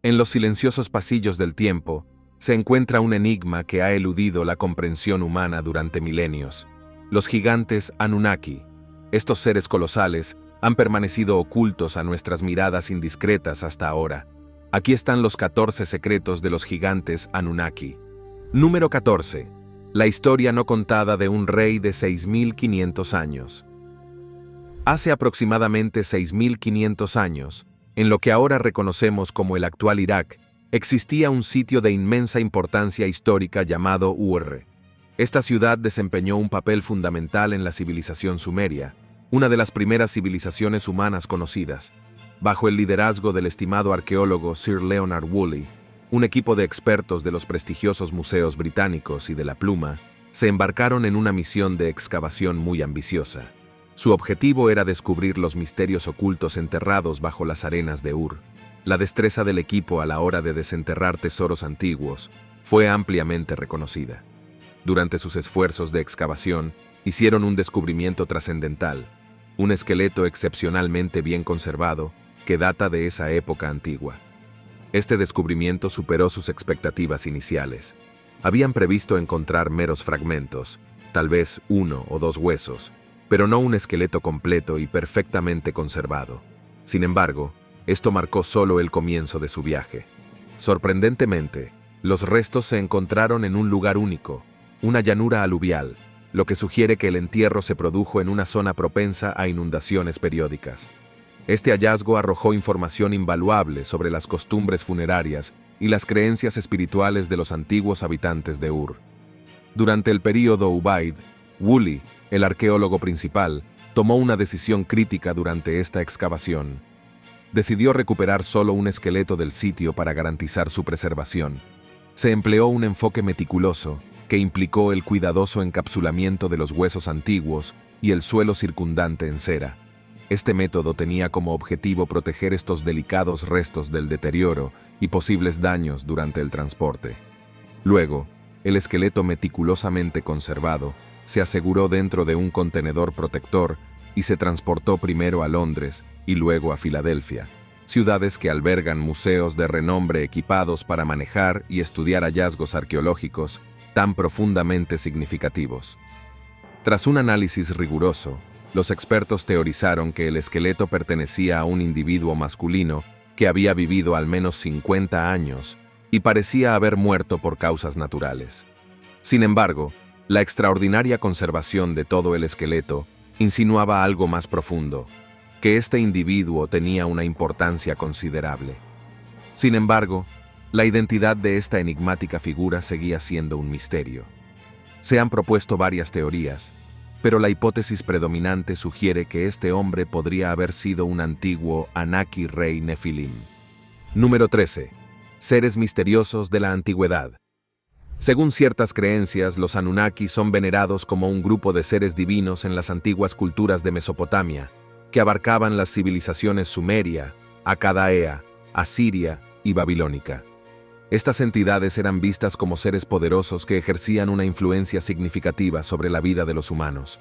En los silenciosos pasillos del tiempo, se encuentra un enigma que ha eludido la comprensión humana durante milenios. Los gigantes Anunnaki. Estos seres colosales han permanecido ocultos a nuestras miradas indiscretas hasta ahora. Aquí están los 14 secretos de los gigantes Anunnaki. Número 14. La historia no contada de un rey de 6.500 años. Hace aproximadamente 6.500 años, en lo que ahora reconocemos como el actual Irak, existía un sitio de inmensa importancia histórica llamado Ur. Esta ciudad desempeñó un papel fundamental en la civilización sumeria, una de las primeras civilizaciones humanas conocidas. Bajo el liderazgo del estimado arqueólogo Sir Leonard Woolley, un equipo de expertos de los prestigiosos museos británicos y de la Pluma se embarcaron en una misión de excavación muy ambiciosa. Su objetivo era descubrir los misterios ocultos enterrados bajo las arenas de Ur. La destreza del equipo a la hora de desenterrar tesoros antiguos fue ampliamente reconocida. Durante sus esfuerzos de excavación, hicieron un descubrimiento trascendental, un esqueleto excepcionalmente bien conservado que data de esa época antigua. Este descubrimiento superó sus expectativas iniciales. Habían previsto encontrar meros fragmentos, tal vez 1 o 2 huesos, pero no un esqueleto completo y perfectamente conservado. Sin embargo, esto marcó solo el comienzo de su viaje. Sorprendentemente, los restos se encontraron en un lugar único, una llanura aluvial, lo que sugiere que el entierro se produjo en una zona propensa a inundaciones periódicas. Este hallazgo arrojó información invaluable sobre las costumbres funerarias y las creencias espirituales de los antiguos habitantes de Ur. Durante el período Ubaid, Woolley, el arqueólogo principal, tomó una decisión crítica durante esta excavación. Decidió recuperar solo un esqueleto del sitio para garantizar su preservación. Se empleó un enfoque meticuloso que implicó el cuidadoso encapsulamiento de los huesos antiguos y el suelo circundante en cera. Este método tenía como objetivo proteger estos delicados restos del deterioro y posibles daños durante el transporte. Luego, el esqueleto meticulosamente conservado se aseguró dentro de un contenedor protector y se transportó primero a Londres y luego a Filadelfia, ciudades que albergan museos de renombre equipados para manejar y estudiar hallazgos arqueológicos tan profundamente significativos. Tras un análisis riguroso, los expertos teorizaron que el esqueleto pertenecía a un individuo masculino que había vivido al menos 50 años y parecía haber muerto por causas naturales. Sin embargo, la extraordinaria conservación de todo el esqueleto insinuaba algo más profundo, que este individuo tenía una importancia considerable. Sin embargo, la identidad de esta enigmática figura seguía siendo un misterio. Se han propuesto varias teorías, pero la hipótesis predominante sugiere que este hombre podría haber sido un antiguo Anunnaki rey Nefilim. Número 13. Seres misteriosos de la antigüedad. Según ciertas creencias, los Anunnaki son venerados como un grupo de seres divinos en las antiguas culturas de Mesopotamia, que abarcaban las civilizaciones sumeria, acadaea, asiria y babilónica. Estas entidades eran vistas como seres poderosos que ejercían una influencia significativa sobre la vida de los humanos.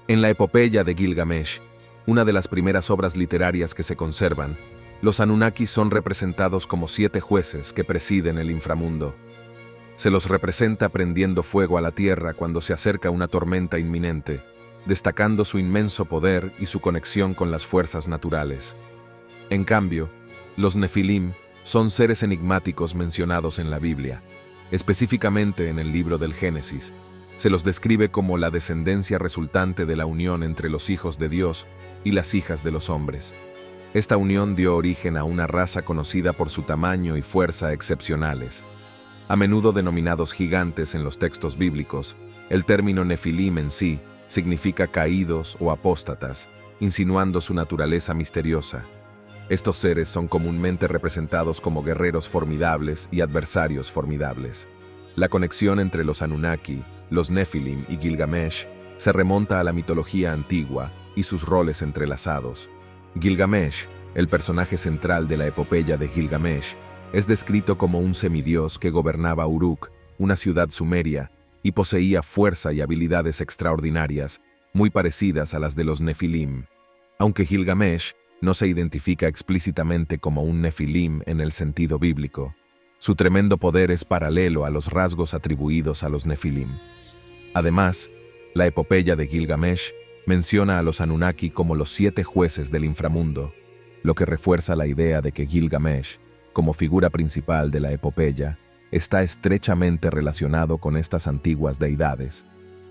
En la epopeya de Gilgamesh, una de las primeras obras literarias que se conservan, los Anunnaki son representados como 7 jueces que presiden el inframundo. Se los representa prendiendo fuego a la tierra cuando se acerca una tormenta inminente, destacando su inmenso poder y su conexión con las fuerzas naturales. En cambio, los Nefilim son seres enigmáticos mencionados en la Biblia, específicamente en el libro del Génesis. Se los describe como la descendencia resultante de la unión entre los hijos de Dios y las hijas de los hombres. Esta unión dio origen a una raza conocida por su tamaño y fuerza excepcionales. A menudo denominados gigantes en los textos bíblicos, el término Nefilim en sí significa caídos o apóstatas, insinuando su naturaleza misteriosa. Estos seres son comúnmente representados como guerreros formidables y adversarios formidables. La conexión entre los Anunnaki, los Nefilim y Gilgamesh se remonta a la mitología antigua y sus roles entrelazados. Gilgamesh, el personaje central de la epopeya de Gilgamesh, es descrito como un semidios que gobernaba Uruk, una ciudad sumeria, y poseía fuerza y habilidades extraordinarias, muy parecidas a las de los Nefilim. Aunque Gilgamesh no se identifica explícitamente como un nefilim en el sentido bíblico. Su tremendo poder es paralelo a los rasgos atribuidos a los nefilim. Además, la epopeya de Gilgamesh menciona a los Anunnaki como los 7 jueces del inframundo, lo que refuerza la idea de que Gilgamesh, como figura principal de la epopeya, está estrechamente relacionado con estas antiguas deidades.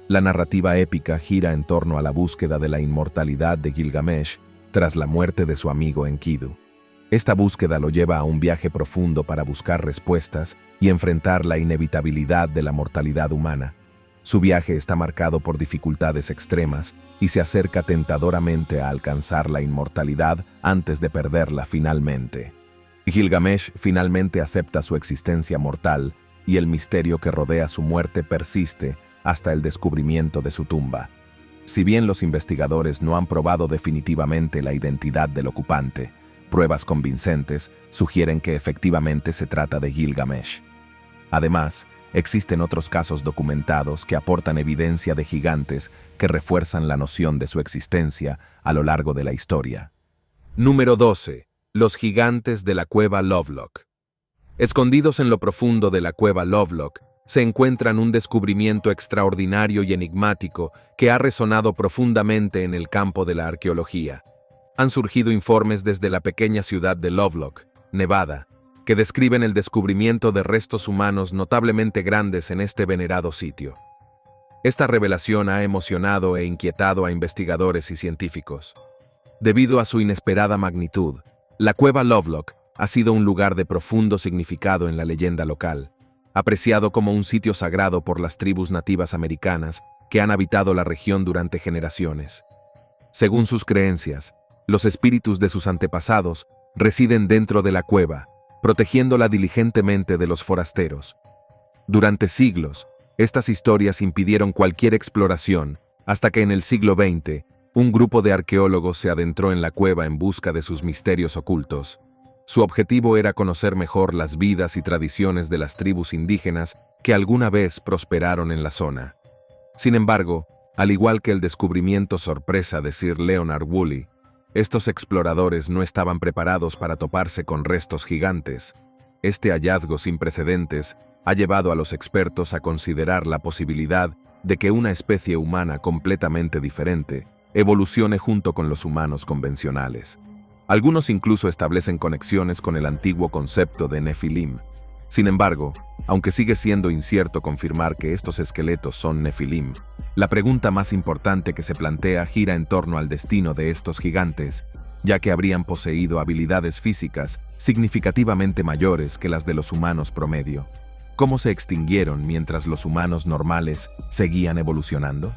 La narrativa épica gira en torno a la búsqueda de la inmortalidad de Gilgamesh tras la muerte de su amigo Enkidu. Esta búsqueda lo lleva a un viaje profundo para buscar respuestas y enfrentar la inevitabilidad de la mortalidad humana. Su viaje está marcado por dificultades extremas y se acerca tentadoramente a alcanzar la inmortalidad antes de perderla finalmente. Gilgamesh finalmente acepta su existencia mortal y el misterio que rodea su muerte persiste hasta el descubrimiento de su tumba. Si bien los investigadores no han probado definitivamente la identidad del ocupante, pruebas convincentes sugieren que efectivamente se trata de Gilgamesh. Además, existen otros casos documentados que aportan evidencia de gigantes que refuerzan la noción de su existencia a lo largo de la historia. Número 12. Los gigantes de la cueva Lovelock. Escondidos en lo profundo de la cueva Lovelock, se encuentran un descubrimiento extraordinario y enigmático que ha resonado profundamente en el campo de la arqueología. Han surgido informes desde la pequeña ciudad de Lovelock, Nevada, que describen el descubrimiento de restos humanos notablemente grandes en este venerado sitio. Esta revelación ha emocionado e inquietado a investigadores y científicos. Debido a su inesperada magnitud, la cueva Lovelock ha sido un lugar de profundo significado en la leyenda local, apreciado como un sitio sagrado por las tribus nativas americanas que han habitado la región durante generaciones. Según sus creencias, los espíritus de sus antepasados residen dentro de la cueva, protegiéndola diligentemente de los forasteros. Durante siglos, estas historias impidieron cualquier exploración, hasta que en el siglo XX, un grupo de arqueólogos se adentró en la cueva en busca de sus misterios ocultos. Su objetivo era conocer mejor las vidas y tradiciones de las tribus indígenas que alguna vez prosperaron en la zona. Sin embargo, al igual que el descubrimiento sorpresa de Sir Leonard Woolley, estos exploradores no estaban preparados para toparse con restos gigantes. Este hallazgo sin precedentes ha llevado a los expertos a considerar la posibilidad de que una especie humana completamente diferente evolucione junto con los humanos convencionales. Algunos incluso establecen conexiones con el antiguo concepto de Nefilim. Sin embargo, aunque sigue siendo incierto confirmar que estos esqueletos son Nefilim, la pregunta más importante que se plantea gira en torno al destino de estos gigantes, ya que habrían poseído habilidades físicas significativamente mayores que las de los humanos promedio. ¿Cómo se extinguieron mientras los humanos normales seguían evolucionando?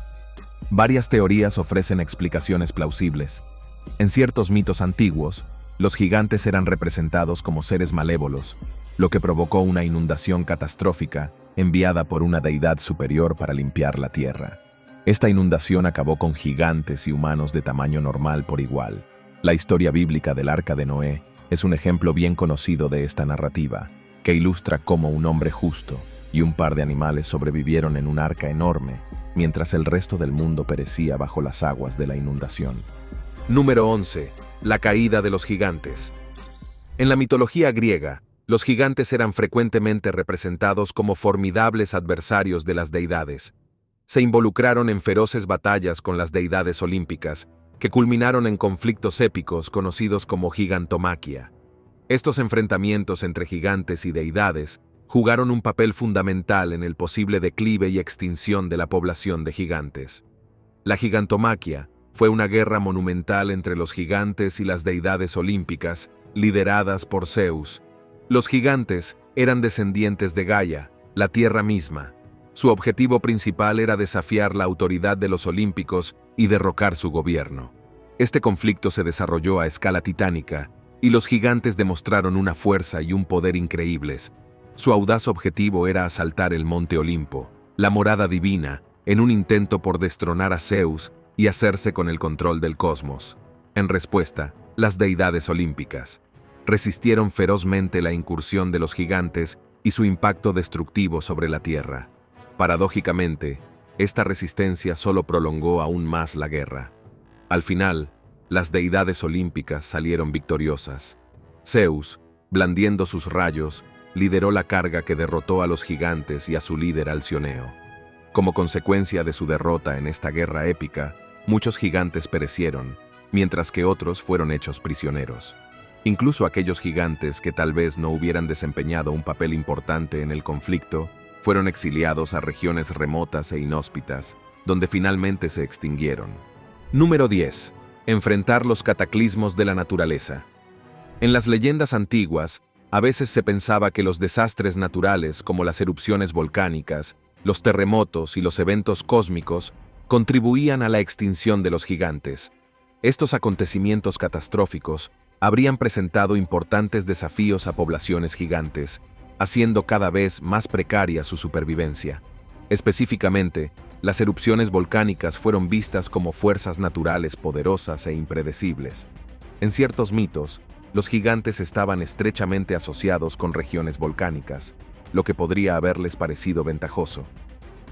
Varias teorías ofrecen explicaciones plausibles. En ciertos mitos antiguos, los gigantes eran representados como seres malévolos, lo que provocó una inundación catastrófica enviada por una deidad superior para limpiar la tierra. Esta inundación acabó con gigantes y humanos de tamaño normal por igual. La historia bíblica del Arca de Noé es un ejemplo bien conocido de esta narrativa, que ilustra cómo un hombre justo y un par de animales sobrevivieron en un arca enorme, mientras el resto del mundo perecía bajo las aguas de la inundación. Número 11. La caída de los gigantes. En la mitología griega, los gigantes eran frecuentemente representados como formidables adversarios de las deidades. Se involucraron en feroces batallas con las deidades olímpicas, que culminaron en conflictos épicos conocidos como gigantomaquia. Estos enfrentamientos entre gigantes y deidades jugaron un papel fundamental en el posible declive y extinción de la población de gigantes. La gigantomaquia fue una guerra monumental entre los gigantes y las deidades olímpicas, lideradas por Zeus. Los gigantes eran descendientes de Gaia, la tierra misma. Su objetivo principal era desafiar la autoridad de los olímpicos y derrocar su gobierno. Este conflicto se desarrolló a escala titánica, y los gigantes demostraron una fuerza y un poder increíbles. Su audaz objetivo era asaltar el Monte Olimpo, la morada divina, en un intento por destronar a Zeus y hacerse con el control del cosmos. En respuesta, las deidades olímpicas resistieron ferozmente la incursión de los gigantes y su impacto destructivo sobre la Tierra. Paradójicamente, esta resistencia solo prolongó aún más la guerra. Al final, las deidades olímpicas salieron victoriosas. Zeus, blandiendo sus rayos, lideró la carga que derrotó a los gigantes y a su líder Alcioneo. Como consecuencia de su derrota en esta guerra épica, muchos gigantes perecieron, mientras que otros fueron hechos prisioneros. Incluso aquellos gigantes que tal vez no hubieran desempeñado un papel importante en el conflicto, fueron exiliados a regiones remotas e inhóspitas, donde finalmente se extinguieron. Número 10. Enfrentar los cataclismos de la naturaleza. En las leyendas antiguas, a veces se pensaba que los desastres naturales como las erupciones volcánicas, los terremotos y los eventos cósmicos contribuían a la extinción de los gigantes. Estos acontecimientos catastróficos habrían presentado importantes desafíos a poblaciones gigantes, haciendo cada vez más precaria su supervivencia. Específicamente, las erupciones volcánicas fueron vistas como fuerzas naturales poderosas e impredecibles. En ciertos mitos, los gigantes estaban estrechamente asociados con regiones volcánicas, lo que podría haberles parecido ventajoso.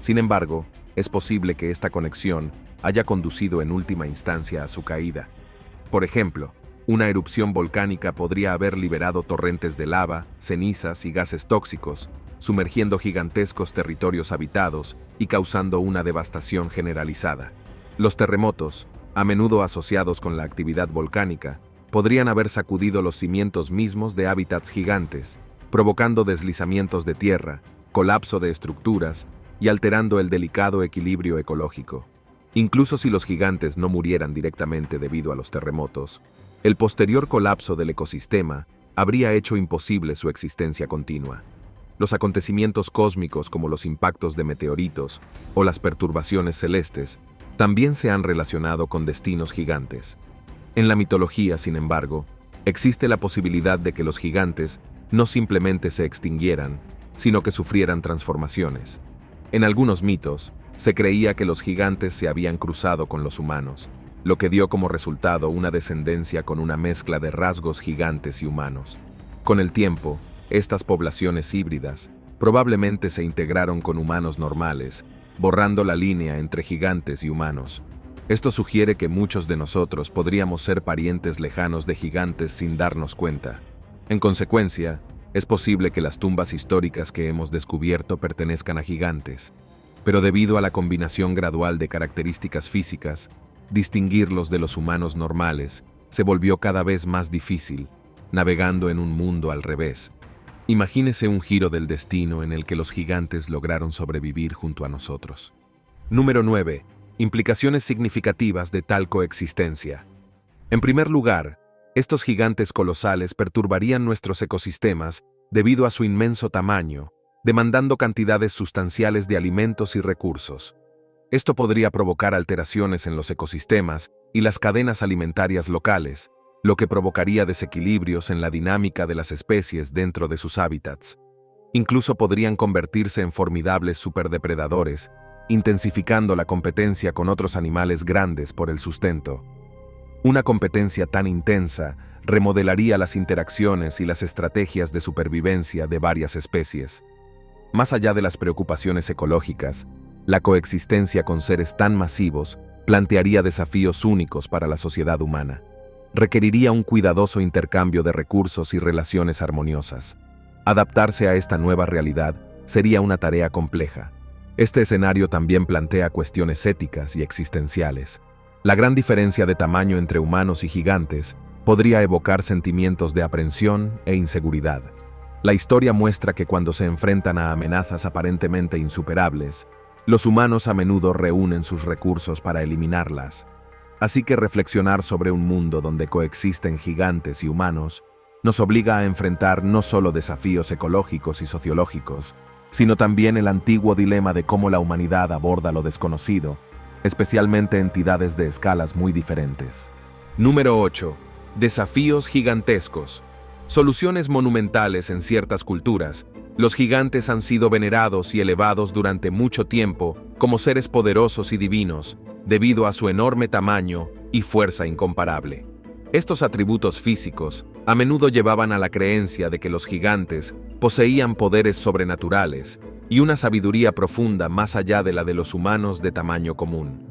Sin embargo, es posible que esta conexión haya conducido en última instancia a su caída. Por ejemplo, una erupción volcánica podría haber liberado torrentes de lava, cenizas y gases tóxicos, sumergiendo gigantescos territorios habitados y causando una devastación generalizada. Los terremotos, a menudo asociados con la actividad volcánica, podrían haber sacudido los cimientos mismos de hábitats gigantes, provocando deslizamientos de tierra, colapso de estructuras y alterando el delicado equilibrio ecológico. Incluso si los gigantes no murieran directamente debido a los terremotos, el posterior colapso del ecosistema habría hecho imposible su existencia continua. Los acontecimientos cósmicos como los impactos de meteoritos o las perturbaciones celestes también se han relacionado con destinos gigantes. En la mitología, sin embargo, existe la posibilidad de que los gigantes no simplemente se extinguieran, sino que sufrieran transformaciones. En algunos mitos, se creía que los gigantes se habían cruzado con los humanos, lo que dio como resultado una descendencia con una mezcla de rasgos gigantes y humanos. Con el tiempo, estas poblaciones híbridas probablemente se integraron con humanos normales, borrando la línea entre gigantes y humanos. Esto sugiere que muchos de nosotros podríamos ser parientes lejanos de gigantes sin darnos cuenta. En consecuencia, es posible que las tumbas históricas que hemos descubierto pertenezcan a gigantes, pero debido a la combinación gradual de características físicas, distinguirlos de los humanos normales se volvió cada vez más difícil, navegando en un mundo al revés. Imagínese un giro del destino en el que los gigantes lograron sobrevivir junto a nosotros. Número 9. Implicaciones significativas de tal coexistencia. En primer lugar, estos gigantes colosales perturbarían nuestros ecosistemas debido a su inmenso tamaño, demandando cantidades sustanciales de alimentos y recursos. Esto podría provocar alteraciones en los ecosistemas y las cadenas alimentarias locales, lo que provocaría desequilibrios en la dinámica de las especies dentro de sus hábitats. Incluso podrían convertirse en formidables superdepredadores, intensificando la competencia con otros animales grandes por el sustento. Una competencia tan intensa remodelaría las interacciones y las estrategias de supervivencia de varias especies. Más allá de las preocupaciones ecológicas, la coexistencia con seres tan masivos plantearía desafíos únicos para la sociedad humana. Requeriría un cuidadoso intercambio de recursos y relaciones armoniosas. Adaptarse a esta nueva realidad sería una tarea compleja. Este escenario también plantea cuestiones éticas y existenciales. La gran diferencia de tamaño entre humanos y gigantes podría evocar sentimientos de aprensión e inseguridad. La historia muestra que cuando se enfrentan a amenazas aparentemente insuperables, los humanos a menudo reúnen sus recursos para eliminarlas. Así que reflexionar sobre un mundo donde coexisten gigantes y humanos nos obliga a enfrentar no solo desafíos ecológicos y sociológicos, sino también el antiguo dilema de cómo la humanidad aborda lo desconocido, especialmente entidades de escalas muy diferentes. Número 8. Desafíos gigantescos. Soluciones monumentales en ciertas culturas. Los gigantes han sido venerados y elevados durante mucho tiempo como seres poderosos y divinos, debido a su enorme tamaño y fuerza incomparable. Estos atributos físicos a menudo llevaban a la creencia de que los gigantes poseían poderes sobrenaturales y una sabiduría profunda más allá de la de los humanos de tamaño común.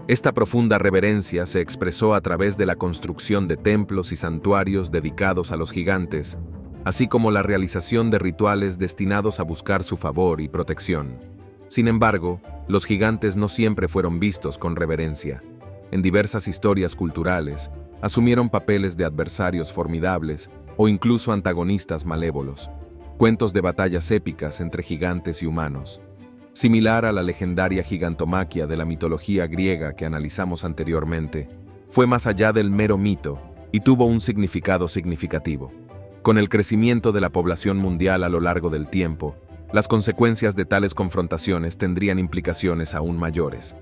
Esta profunda reverencia se expresó a través de la construcción de templos y santuarios dedicados a los gigantes, así como la realización de rituales destinados a buscar su favor y protección. Sin embargo, los gigantes no siempre fueron vistos con reverencia. En diversas historias culturales, asumieron papeles de adversarios formidables o incluso antagonistas malévolos. Cuentos de batallas épicas entre gigantes y humanos. Similar a la legendaria gigantomaquia de la mitología griega que analizamos anteriormente, fue más allá del mero mito y tuvo un significado significativo. Con el crecimiento de la población mundial a lo largo del tiempo, las consecuencias de tales confrontaciones tendrían implicaciones aún mayores.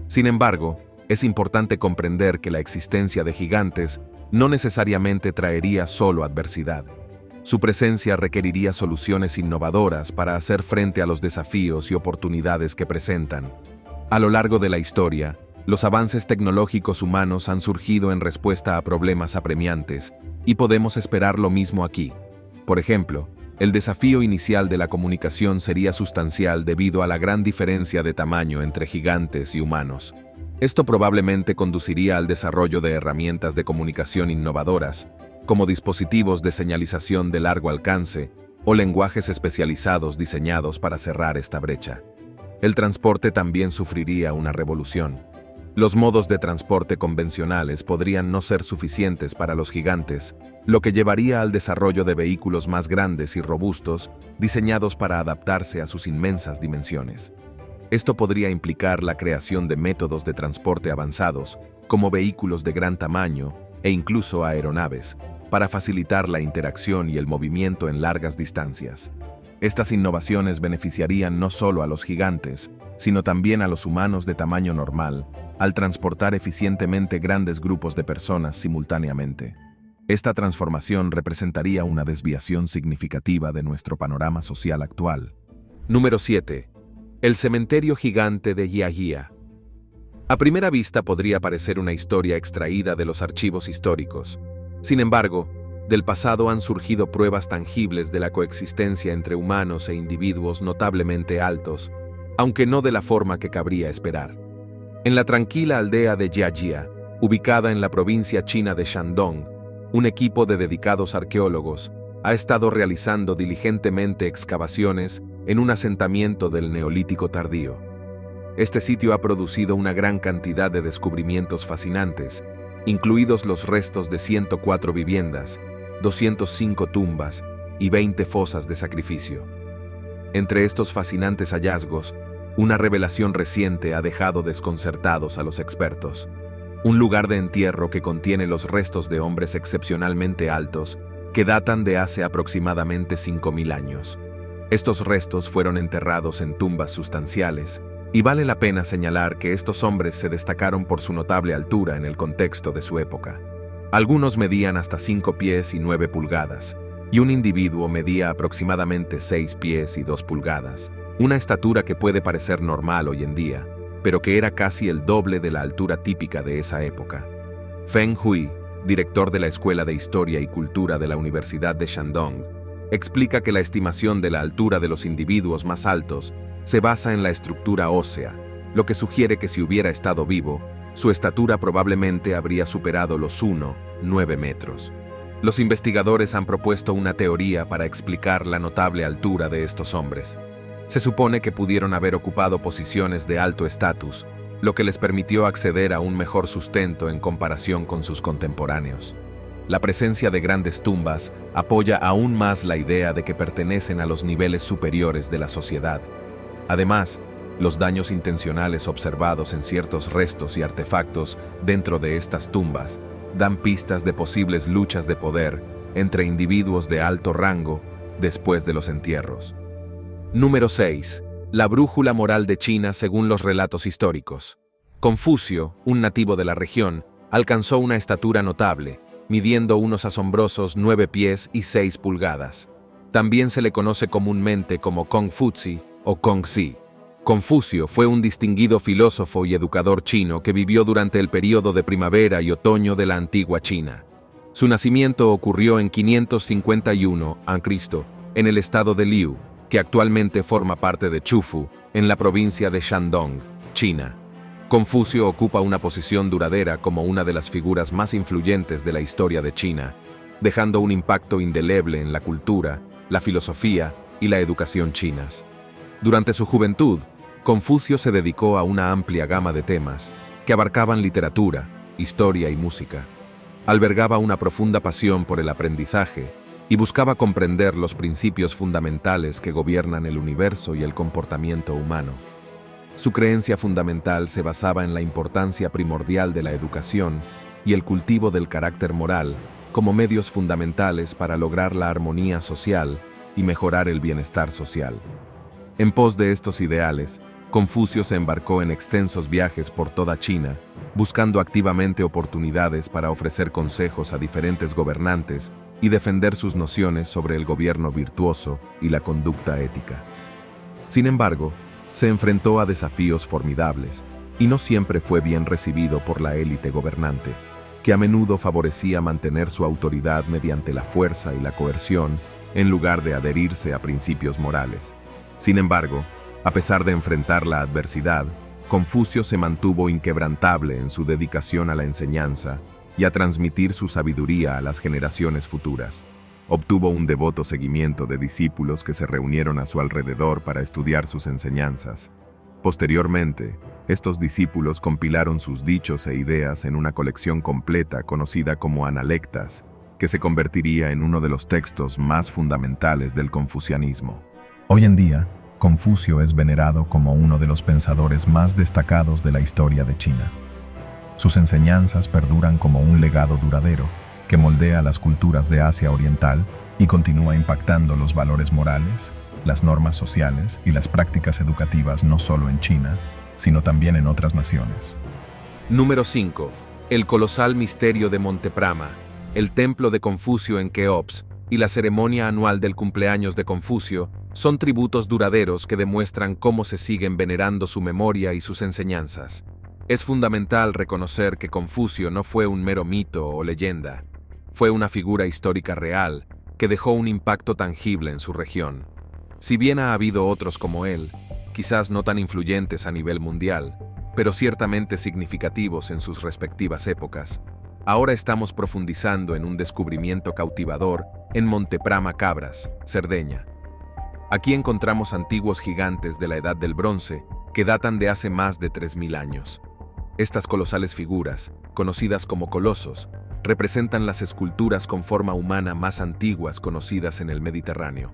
Sin embargo, es importante comprender que la existencia de gigantes no necesariamente traería solo adversidad. Su presencia requeriría soluciones innovadoras para hacer frente a los desafíos y oportunidades que presentan. A lo largo de la historia, los avances tecnológicos humanos han surgido en respuesta a problemas apremiantes, y podemos esperar lo mismo aquí. Por ejemplo, el desafío inicial de la comunicación sería sustancial debido a la gran diferencia de tamaño entre gigantes y humanos. Esto probablemente conduciría al desarrollo de herramientas de comunicación innovadoras, como dispositivos de señalización de largo alcance o lenguajes especializados diseñados para cerrar esta brecha. El transporte también sufriría una revolución. Los modos de transporte convencionales podrían no ser suficientes para los gigantes, lo que llevaría al desarrollo de vehículos más grandes y robustos, diseñados para adaptarse a sus inmensas dimensiones. Esto podría implicar la creación de métodos de transporte avanzados, como vehículos de gran tamaño e incluso aeronaves, para facilitar la interacción y el movimiento en largas distancias. Estas innovaciones beneficiarían no solo a los gigantes, sino también a los humanos de tamaño normal, al transportar eficientemente grandes grupos de personas simultáneamente. Esta transformación representaría una desviación significativa de nuestro panorama social actual. Número 7. El cementerio gigante de Giagia. A primera vista podría parecer una historia extraída de los archivos históricos. Sin embargo, del pasado han surgido pruebas tangibles de la coexistencia entre humanos e individuos notablemente altos, aunque no de la forma que cabría esperar. En la tranquila aldea de Jiajia, ubicada en la provincia china de Shandong, un equipo de dedicados arqueólogos ha estado realizando diligentemente excavaciones en un asentamiento del Neolítico tardío. Este sitio ha producido una gran cantidad de descubrimientos fascinantes, incluidos los restos de 104 viviendas, 205 tumbas y 20 fosas de sacrificio. Entre estos fascinantes hallazgos, una revelación reciente ha dejado desconcertados a los expertos. Un lugar de entierro que contiene los restos de hombres excepcionalmente altos que datan de hace aproximadamente 5.000 años. Estos restos fueron enterrados en tumbas sustanciales, y vale la pena señalar que estos hombres se destacaron por su notable altura en el contexto de su época. Algunos medían hasta 5 pies y 9 pulgadas, y un individuo medía aproximadamente 6 pies y 2 pulgadas, una estatura que puede parecer normal hoy en día, pero que era casi el doble de la altura típica de esa época. Feng Hui, director de la Escuela de Historia y Cultura de la Universidad de Shandong, explica que la estimación de la altura de los individuos más altos se basa en la estructura ósea, lo que sugiere que si hubiera estado vivo, su estatura probablemente habría superado los 1,9 metros. Los investigadores han propuesto una teoría para explicar la notable altura de estos hombres. Se supone que pudieron haber ocupado posiciones de alto estatus, lo que les permitió acceder a un mejor sustento en comparación con sus contemporáneos. La presencia de grandes tumbas apoya aún más la idea de que pertenecen a los niveles superiores de la sociedad. Además, los daños intencionales observados en ciertos restos y artefactos dentro de estas tumbas dan pistas de posibles luchas de poder entre individuos de alto rango después de los entierros. Número 6. La brújula moral de China según los relatos históricos. Confucio, un nativo de la región, alcanzó una estatura notable, midiendo unos asombrosos 9 pies y 6 pulgadas. También se le conoce comúnmente como Kongfuzi o Kongzi. Confucio fue un distinguido filósofo y educador chino que vivió durante el período de primavera y otoño de la antigua China. Su nacimiento ocurrió en 551 a.C. en el estado de Liu, que actualmente forma parte de Chufu, en la provincia de Shandong, China. Confucio ocupa una posición duradera como una de las figuras más influyentes de la historia de China, dejando un impacto indeleble en la cultura, la filosofía y la educación chinas. Durante su juventud, Confucio se dedicó a una amplia gama de temas que abarcaban literatura, historia y música. Albergaba una profunda pasión por el aprendizaje y buscaba comprender los principios fundamentales que gobiernan el universo y el comportamiento humano. Su creencia fundamental se basaba en la importancia primordial de la educación y el cultivo del carácter moral como medios fundamentales para lograr la armonía social y mejorar el bienestar social. En pos de estos ideales, Confucio se embarcó en extensos viajes por toda China, buscando activamente oportunidades para ofrecer consejos a diferentes gobernantes y defender sus nociones sobre el gobierno virtuoso y la conducta ética. Sin embargo, se enfrentó a desafíos formidables y no siempre fue bien recibido por la élite gobernante, que a menudo favorecía mantener su autoridad mediante la fuerza y la coerción en lugar de adherirse a principios morales. Sin embargo, a pesar de enfrentar la adversidad, Confucio se mantuvo inquebrantable en su dedicación a la enseñanza y a transmitir su sabiduría a las generaciones futuras. Obtuvo un devoto seguimiento de discípulos que se reunieron a su alrededor para estudiar sus enseñanzas. Posteriormente, estos discípulos compilaron sus dichos e ideas en una colección completa conocida como Analectas, que se convertiría en uno de los textos más fundamentales del confucianismo. Hoy en día, Confucio es venerado como uno de los pensadores más destacados de la historia de China. Sus enseñanzas perduran como un legado duradero que moldea las culturas de Asia Oriental y continúa impactando los valores morales, las normas sociales y las prácticas educativas no solo en China, sino también en otras naciones. Número 5. El colosal misterio de Monteprama, el templo de Confucio en Keops y la ceremonia anual del cumpleaños de Confucio son tributos duraderos que demuestran cómo se siguen venerando su memoria y sus enseñanzas. Es fundamental reconocer que Confucio no fue un mero mito o leyenda. Fue una figura histórica real que dejó un impacto tangible en su región. Si bien ha habido otros como él, quizás no tan influyentes a nivel mundial, pero ciertamente significativos en sus respectivas épocas, ahora estamos profundizando en un descubrimiento cautivador en Monteprama Cabras, Cerdeña. Aquí encontramos antiguos gigantes de la Edad del Bronce que datan de hace más de 3000 años. Estas colosales figuras, conocidas como colosos, representan las esculturas con forma humana más antiguas conocidas en el Mediterráneo.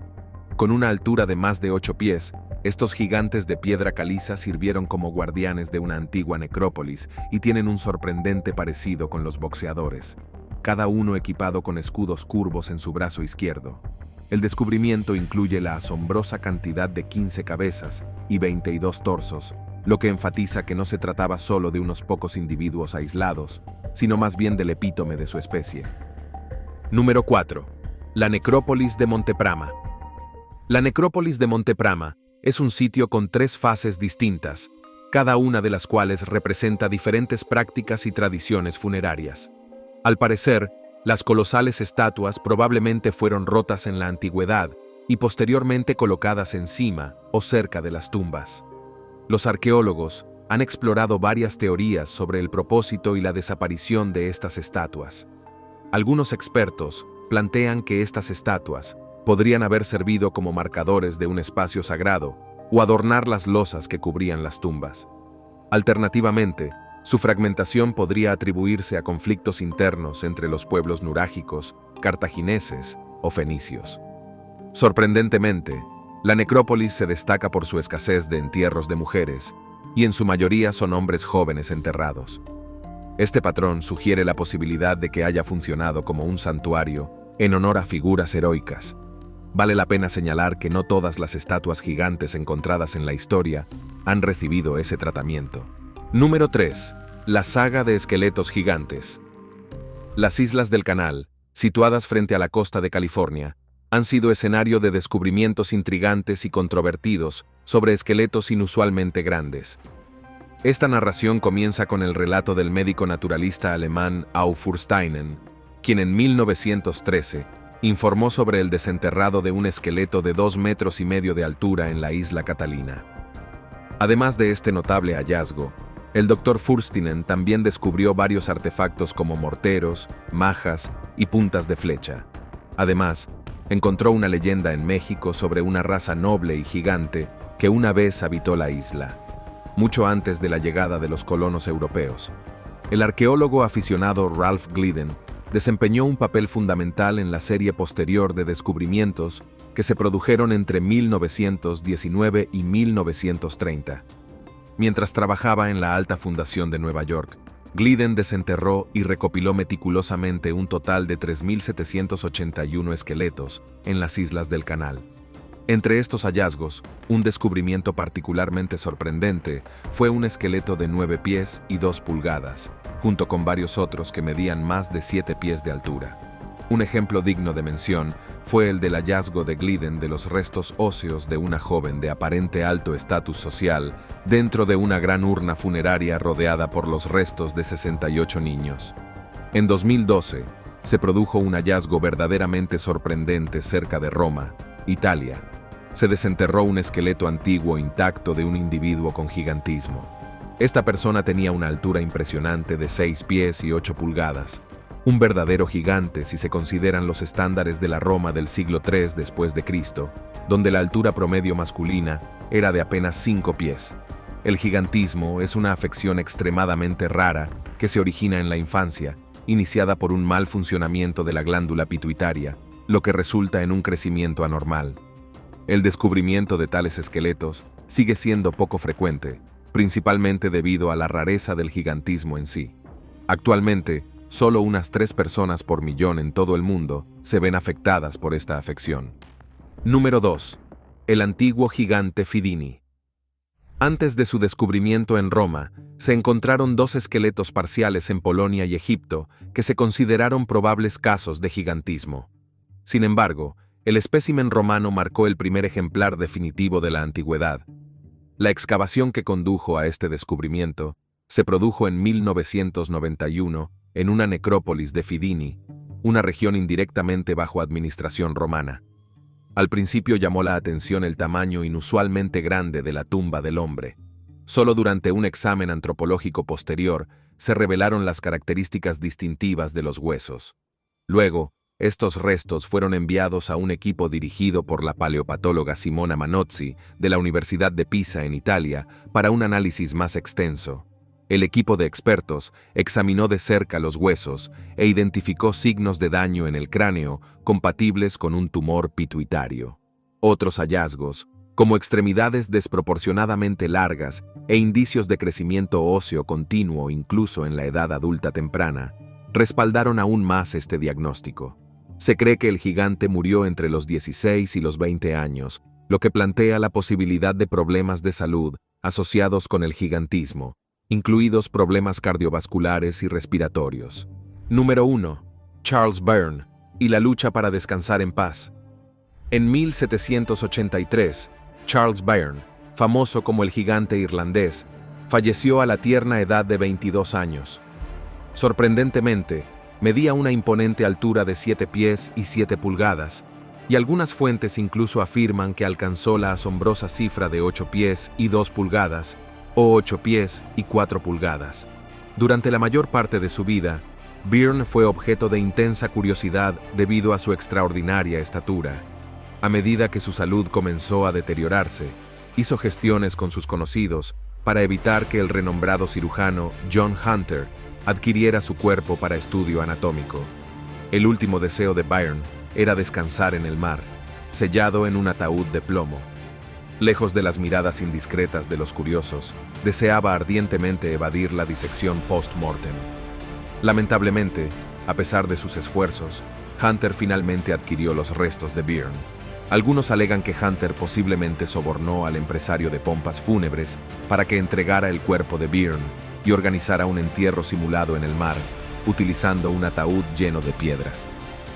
Con una altura de más de 8 pies, estos gigantes de piedra caliza sirvieron como guardianes de una antigua necrópolis y tienen un sorprendente parecido con los boxeadores, cada uno equipado con escudos curvos en su brazo izquierdo. El descubrimiento incluye la asombrosa cantidad de 15 cabezas y 22 torsos, lo que enfatiza que no se trataba solo de unos pocos individuos aislados, sino más bien del epítome de su especie. Número 4. La necrópolis de Monteprama. La necrópolis de Monteprama es un sitio con 3 fases distintas, cada una de las cuales representa diferentes prácticas y tradiciones funerarias. Al parecer, las colosales estatuas probablemente fueron rotas en la antigüedad y posteriormente colocadas encima o cerca de las tumbas. Los arqueólogos han explorado varias teorías sobre el propósito y la desaparición de estas estatuas. Algunos expertos plantean que estas estatuas podrían haber servido como marcadores de un espacio sagrado o adornar las losas que cubrían las tumbas. Alternativamente, su fragmentación podría atribuirse a conflictos internos entre los pueblos nurágicos, cartagineses o fenicios. Sorprendentemente, la necrópolis se destaca por su escasez de entierros de mujeres, y en su mayoría son hombres jóvenes enterrados. Este patrón sugiere la posibilidad de que haya funcionado como un santuario en honor a figuras heroicas. Vale la pena señalar que no todas las estatuas gigantes encontradas en la historia han recibido ese tratamiento. Número 3. La saga de esqueletos gigantes. Las islas del Canal, situadas frente a la costa de California, han sido escenario de descubrimientos intrigantes y controvertidos sobre esqueletos inusualmente grandes. Esta narración comienza con el relato del médico naturalista alemán Aufursteinen, quien en 1913 informó sobre el desenterrado de un esqueleto de 2,5 metros de altura en la isla Catalina. Además de este notable hallazgo, El Dr. Furstinen también descubrió varios artefactos como morteros, majas y puntas de flecha. Además, encontró una leyenda en México sobre una raza noble y gigante que una vez habitó la isla, mucho antes de la llegada de los colonos europeos. El arqueólogo aficionado Ralph Glidden desempeñó un papel fundamental en la serie posterior de descubrimientos que se produjeron entre 1919 y 1930. Mientras trabajaba en la Alta Fundación de Nueva York, Glidden desenterró y recopiló meticulosamente un total de 3.781 esqueletos en las islas del Canal. Entre estos hallazgos, un descubrimiento particularmente sorprendente fue un esqueleto de 9 pies y 2 pulgadas, junto con varios otros que medían más de 7 pies de altura. Un ejemplo digno de mención fue el del hallazgo de Glidden de los restos óseos de una joven de aparente alto estatus social dentro de una gran urna funeraria rodeada por los restos de 68 niños. En 2012, se produjo un hallazgo verdaderamente sorprendente cerca de Roma, Italia. Se desenterró un esqueleto antiguo intacto de un individuo con gigantismo. Esta persona tenía una altura impresionante de 6 pies y 8 pulgadas. Un verdadero gigante si se consideran los estándares de la Roma del siglo III después de Cristo, donde la altura promedio masculina era de apenas 5 pies. El gigantismo es una afección extremadamente rara que se origina en la infancia, iniciada por un mal funcionamiento de la glándula pituitaria, lo que resulta en un crecimiento anormal. El descubrimiento de tales esqueletos sigue siendo poco frecuente, principalmente debido a la rareza del gigantismo en sí. Actualmente, solo unas 3 personas por millón en todo el mundo se ven afectadas por esta afección. Número 2. El antiguo gigante Fidini. Antes de su descubrimiento en Roma, se encontraron 2 esqueletos parciales en Polonia y Egipto que se consideraron probables casos de gigantismo. Sin embargo, el espécimen romano marcó el primer ejemplar definitivo de la antigüedad. La excavación que condujo a este descubrimiento se produjo en 1991 en una necrópolis de Fidini, una región indirectamente bajo administración romana. Al principio llamó la atención el tamaño inusualmente grande de la tumba del hombre. Solo durante un examen antropológico posterior se revelaron las características distintivas de los huesos. Luego, estos restos fueron enviados a un equipo dirigido por la paleopatóloga Simona Manozzi de la Universidad de Pisa en Italia para un análisis más extenso. El equipo de expertos examinó de cerca los huesos e identificó signos de daño en el cráneo compatibles con un tumor pituitario. Otros hallazgos, como extremidades desproporcionadamente largas e indicios de crecimiento óseo continuo incluso en la edad adulta temprana, respaldaron aún más este diagnóstico. Se cree que el gigante murió entre los 16 y los 20 años, lo que plantea la posibilidad de problemas de salud asociados con el gigantismo, incluidos problemas cardiovasculares y respiratorios. Número 1. Charles Byrne y la lucha para descansar en paz. En 1783, Charles Byrne, famoso como el gigante irlandés, falleció a la tierna edad de 22 años. Sorprendentemente, medía una imponente altura de 7 pies y 7 pulgadas, y algunas fuentes incluso afirman que alcanzó la asombrosa cifra de 8 pies y 2 pulgadas, o 8 pies y 4 pulgadas. Durante la mayor parte de su vida, Byrne fue objeto de intensa curiosidad debido a su extraordinaria estatura. A medida que su salud comenzó a deteriorarse, hizo gestiones con sus conocidos para evitar que el renombrado cirujano John Hunter adquiriera su cuerpo para estudio anatómico. El último deseo de Byrne era descansar en el mar, sellado en un ataúd de plomo. Lejos de las miradas indiscretas de los curiosos, deseaba ardientemente evadir la disección post-mortem. Lamentablemente, a pesar de sus esfuerzos, Hunter finalmente adquirió los restos de Byrne. Algunos alegan que Hunter posiblemente sobornó al empresario de pompas fúnebres para que entregara el cuerpo de Byrne y organizara un entierro simulado en el mar, utilizando un ataúd lleno de piedras.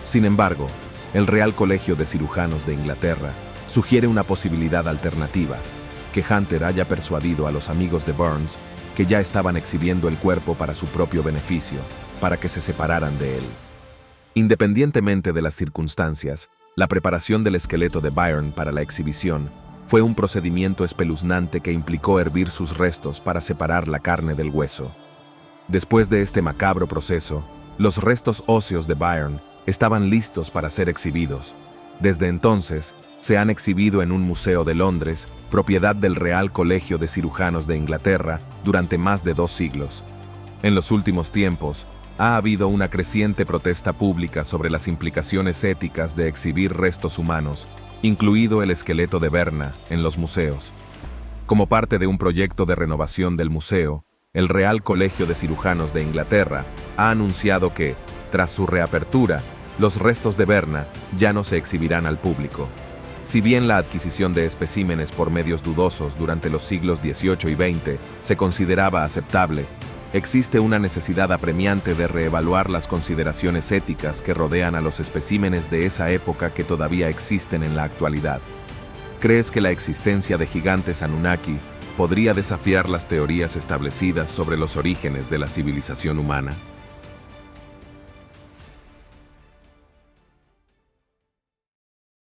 Sin embargo, el Real Colegio de Cirujanos de Inglaterra sugiere una posibilidad alternativa, que Hunter haya persuadido a los amigos de Burns que ya estaban exhibiendo el cuerpo para su propio beneficio, para que se separaran de él. Independientemente de las circunstancias, la preparación del esqueleto de Byrne para la exhibición Fue un procedimiento espeluznante que implicó hervir sus restos para separar la carne del hueso. Después de este macabro proceso, los restos óseos de Byrne estaban listos para ser exhibidos. Desde entonces, se han exhibido en un museo de Londres, propiedad del Real Colegio de Cirujanos de Inglaterra, durante más de 2 siglos. En los últimos tiempos, ha habido una creciente protesta pública sobre las implicaciones éticas de exhibir restos humanos, incluido el esqueleto de Berna, en los museos. Como parte de un proyecto de renovación del museo, el Real Colegio de Cirujanos de Inglaterra ha anunciado que, tras su reapertura, los restos de Berna ya no se exhibirán al público. Si bien la adquisición de especímenes por medios dudosos durante los siglos XVIII y XX se consideraba aceptable, existe una necesidad apremiante de reevaluar las consideraciones éticas que rodean a los especímenes de esa época que todavía existen en la actualidad. ¿Crees que la existencia de gigantes Anunnaki podría desafiar las teorías establecidas sobre los orígenes de la civilización humana?